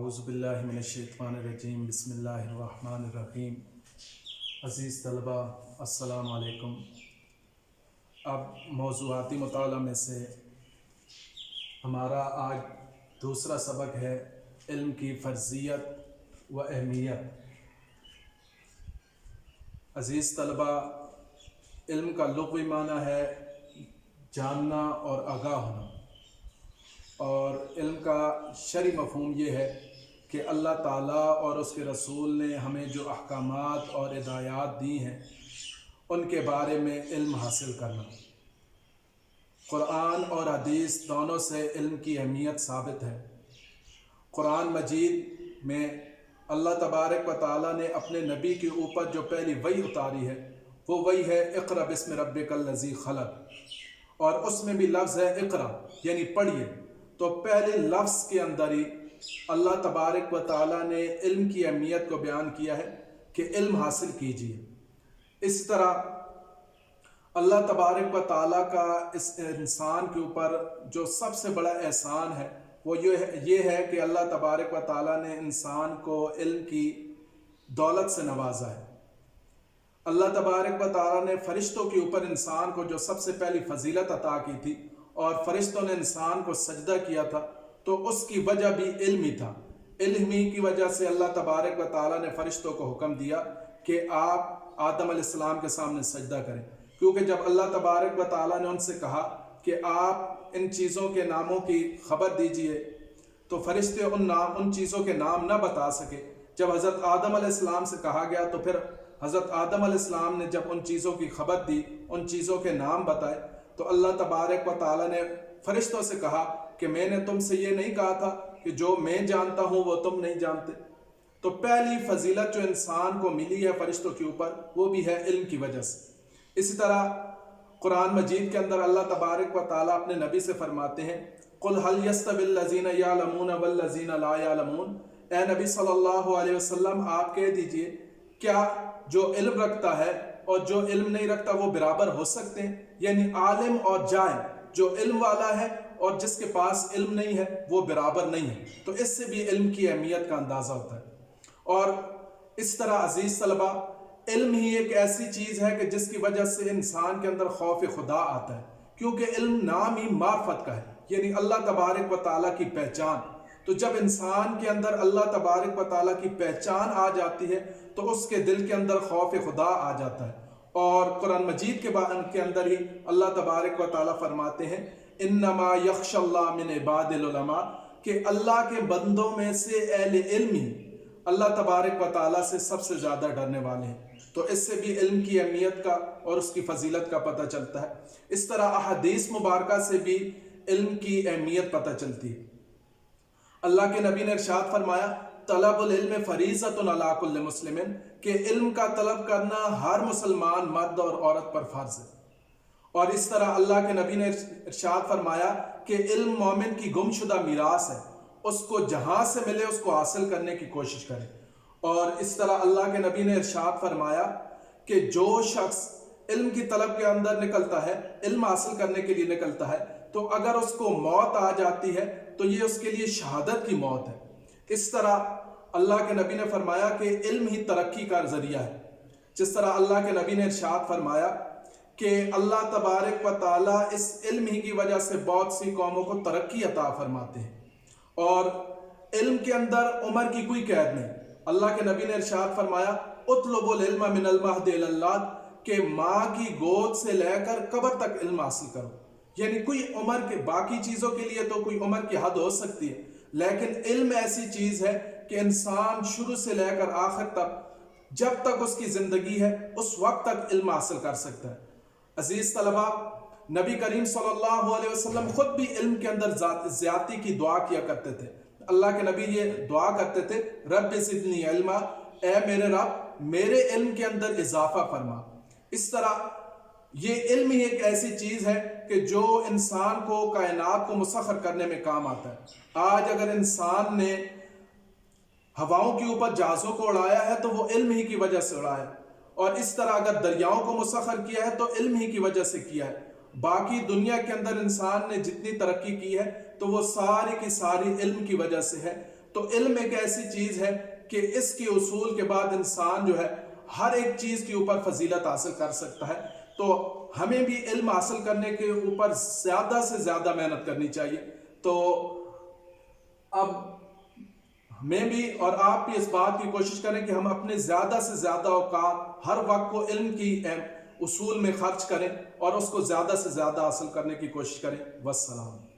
اعوذ باللہ من الشیطان الرجیم، بسم اللہ الرحمن الرحیم۔ عزیز طلبہ السلام علیکم۔ اب موضوعاتی مطالعہ میں سے ہمارا آج دوسرا سبق ہے علم کی فرضیت و اہمیت۔ عزیز طلبہ، علم کا لغوی معنی ہے جاننا اور آگاہ ہونا، اور علم کا شرعی مفہوم یہ ہے کہ اللہ تعالیٰ اور اس کے رسول نے ہمیں جو احکامات اور ہدایات دی ہیں ان کے بارے میں علم حاصل کرنا۔ قرآن اور حدیث دونوں سے علم کی اہمیت ثابت ہے۔ قرآن مجید میں اللہ تبارک و تعالیٰ نے اپنے نبی کے اوپر جو پہلی وحی اتاری ہے وہ وحی ہے اقرأ بسم ربک الذی خلق، اور اس میں بھی لفظ ہے اقرأ یعنی پڑھیے۔ تو پہلے لفظ کے اندر ہی اللہ تبارک و تعالیٰ نے علم کی اہمیت کو بیان کیا ہے کہ علم حاصل کیجیے۔ اس طرح اللہ تبارک و تعالیٰ کا اس انسان کے اوپر جو سب سے بڑا احسان ہے وہ یہ ہے کہ اللہ تبارک و تعالیٰ نے انسان کو علم کی دولت سے نوازا ہے۔ اللہ تبارک و تعالیٰ نے فرشتوں کے اوپر انسان کو جو سب سے پہلی فضیلت عطا کی تھی اور فرشتوں نے انسان کو سجدہ کیا تھا، تو اس کی وجہ بھی علم ہی تھا۔ علم ہی کی وجہ سے اللہ تبارک و تعالیٰ نے فرشتوں کو حکم دیا کہ آپ آدم علیہ السلام کے سامنے سجدہ کریں، کیونکہ جب اللہ تبارک و تعالیٰ نے ان سے کہا کہ آپ ان چیزوں کے ناموں کی خبر دیجئے، تو فرشتے ان چیزوں کے نام نہ بتا سکے۔ جب حضرت آدم علیہ السلام سے کہا گیا تو پھر حضرت آدم علیہ السلام نے جب ان چیزوں کی خبر دی، ان چیزوں کے نام بتائے، تو اللہ تبارک و تعالیٰ نے فرشتوں سے کہا کہ میں نے تم سے یہ نہیں کہا تھا کہ جو میں جانتا ہوں وہ تم نہیں جانتے۔ تو پہلی فضیلت جو انسان کو ملی ہے فرشتوں کے اوپر وہ بھی ہے علم کی وجہ سے۔ اسی طرح قرآن مجید کے اندر اللہ تبارک و تعالیٰ اپنے نبی سے فرماتے ہیں قُلْ هَلْ يَسْتَوِي الَّذِينَ يَعْلَمُونَ وَالَّذِينَ لَا يَعْلَمُونَ، اے نبی صلی اللہ علیہ وسلم آپ کہہ دیجئے کیا جو علم رکھتا ہے اور جو علم نہیں رکھتا وہ برابر ہو سکتے ہیں؟ یعنی عالم اور جاہل، جو علم والا ہے اور جس کے پاس علم نہیں ہے وہ برابر نہیں ہے۔ تو اس سے بھی علم کی اہمیت کا اندازہ ہوتا ہے۔ اور اس طرح عزیز طلبہ، علم ہی ایک ایسی چیز ہے کہ جس کی وجہ سے انسان کے اندر خوف خدا آتا ہے، کیونکہ علم نام ہی معرفت کا ہے، یعنی اللہ تبارک و تعالیٰ کی پہچان۔ تو جب انسان کے اندر اللہ تبارک و تعالیٰ کی پہچان آ جاتی ہے تو اس کے دل کے اندر خوف خدا آ جاتا ہے۔ اور قرآن مجید کے اندر ہی اللہ تبارک و تعالیٰ فرماتے ہیں انما یخشی اللہ من عباد العلماء، کہ اللہ کے بندوں میں سے اہل علم ہی اللہ تبارک و تعالیٰ سے سب سے زیادہ ڈرنے والے ہیں۔ تو اس سے بھی علم کی اہمیت کا اور اس کی فضیلت کا پتہ چلتا ہے۔ اس طرح احادیث مبارکہ سے بھی علم کی اہمیت پتہ چلتی ہے۔ اللہ کے نبی نے ارشاد فرمایا طلب العلم فریضۃ علی کل مسلم، کہ علم کا طلب کرنا ہر مسلمان مرد اور عورت پر فرض ہے۔ اور اس طرح اللہ کے نبی نے ارشاد فرمایا کہ علم مومن کی گم شدہ میراث ہے، اس کو جہاں سے ملے اس کو حاصل کرنے کی کوشش کرے۔ اور اس طرح اللہ کے نبی نے ارشاد فرمایا کہ جو شخص علم کی طلب کے اندر نکلتا ہے، علم حاصل کرنے کے لیے نکلتا ہے، تو اگر اس کو موت آ جاتی ہے تو یہ اس کے لیے شہادت کی موت ہے۔ اس طرح اللہ کے نبی نے فرمایا کہ علم ہی ترقی کا ذریعہ ہے۔ جس طرح اللہ کے نبی نے ارشاد فرمایا کہ اللہ تبارک و تعالیٰ اس علم ہی کی وجہ سے بہت سی قوموں کو ترقی عطا فرماتے ہیں۔ اور علم کے اندر عمر کی کوئی قید نہیں۔ اللہ کے نبی نے ارشاد فرمایا اطلبوا العلم من المہد الی اللحد، کہ ماں کی گود سے لے کر قبر تک علم حاصل کرو۔ یعنی کوئی عمر کے باقی چیزوں کے لیے تو کوئی عمر کی حد ہو سکتی ہے، لیکن علم ایسی چیز ہے کہ انسان شروع سے لے کر آخر تک جب تک اس کی زندگی ہے اس وقت تک علم حاصل کر سکتا ہے۔ عزیز طلبہ، نبی کریم صلی اللہ علیہ وسلم خود بھی علم کے اندر زیادتی کی دعا کیا کرتے تھے۔ اللہ کے نبی یہ دعا کرتے تھے رب زدنی علما، اے میرے رب میرے علم کے اندر اضافہ فرما۔ اس طرح یہ علم ہی ایک ایسی چیز ہے کہ جو انسان کو کائنات کو مسخر کرنے میں کام آتا ہے۔ آج اگر انسان نے ہواؤں کے اوپر جہازوں کو اڑایا ہے تو وہ علم ہی کی وجہ سے اڑایا ہے، اور اس طرح اگر دریاؤں کو مسخر کیا ہے تو علم ہی کی وجہ سے کیا ہے۔ باقی دنیا کے اندر انسان نے جتنی ترقی کی ہے تو وہ ساری کی ساری علم کی وجہ سے ہے۔ تو علم ایک ایسی چیز ہے کہ اس کے اصول کے بعد انسان جو ہے ہر ایک چیز کے اوپر فضیلت حاصل کر سکتا ہے. تو ہمیں بھی علم حاصل کرنے کے اوپر زیادہ سے زیادہ محنت کرنی چاہیے. تو اب میں بھی اور آپ بھی اس بات کی کوشش کریں کہ ہم اپنے زیادہ سے زیادہ اوقات ہر وقت کو علم کی اصول میں خرچ کریں اور اس کو زیادہ سے زیادہ حاصل کرنے کی کوشش کریں. والسلام.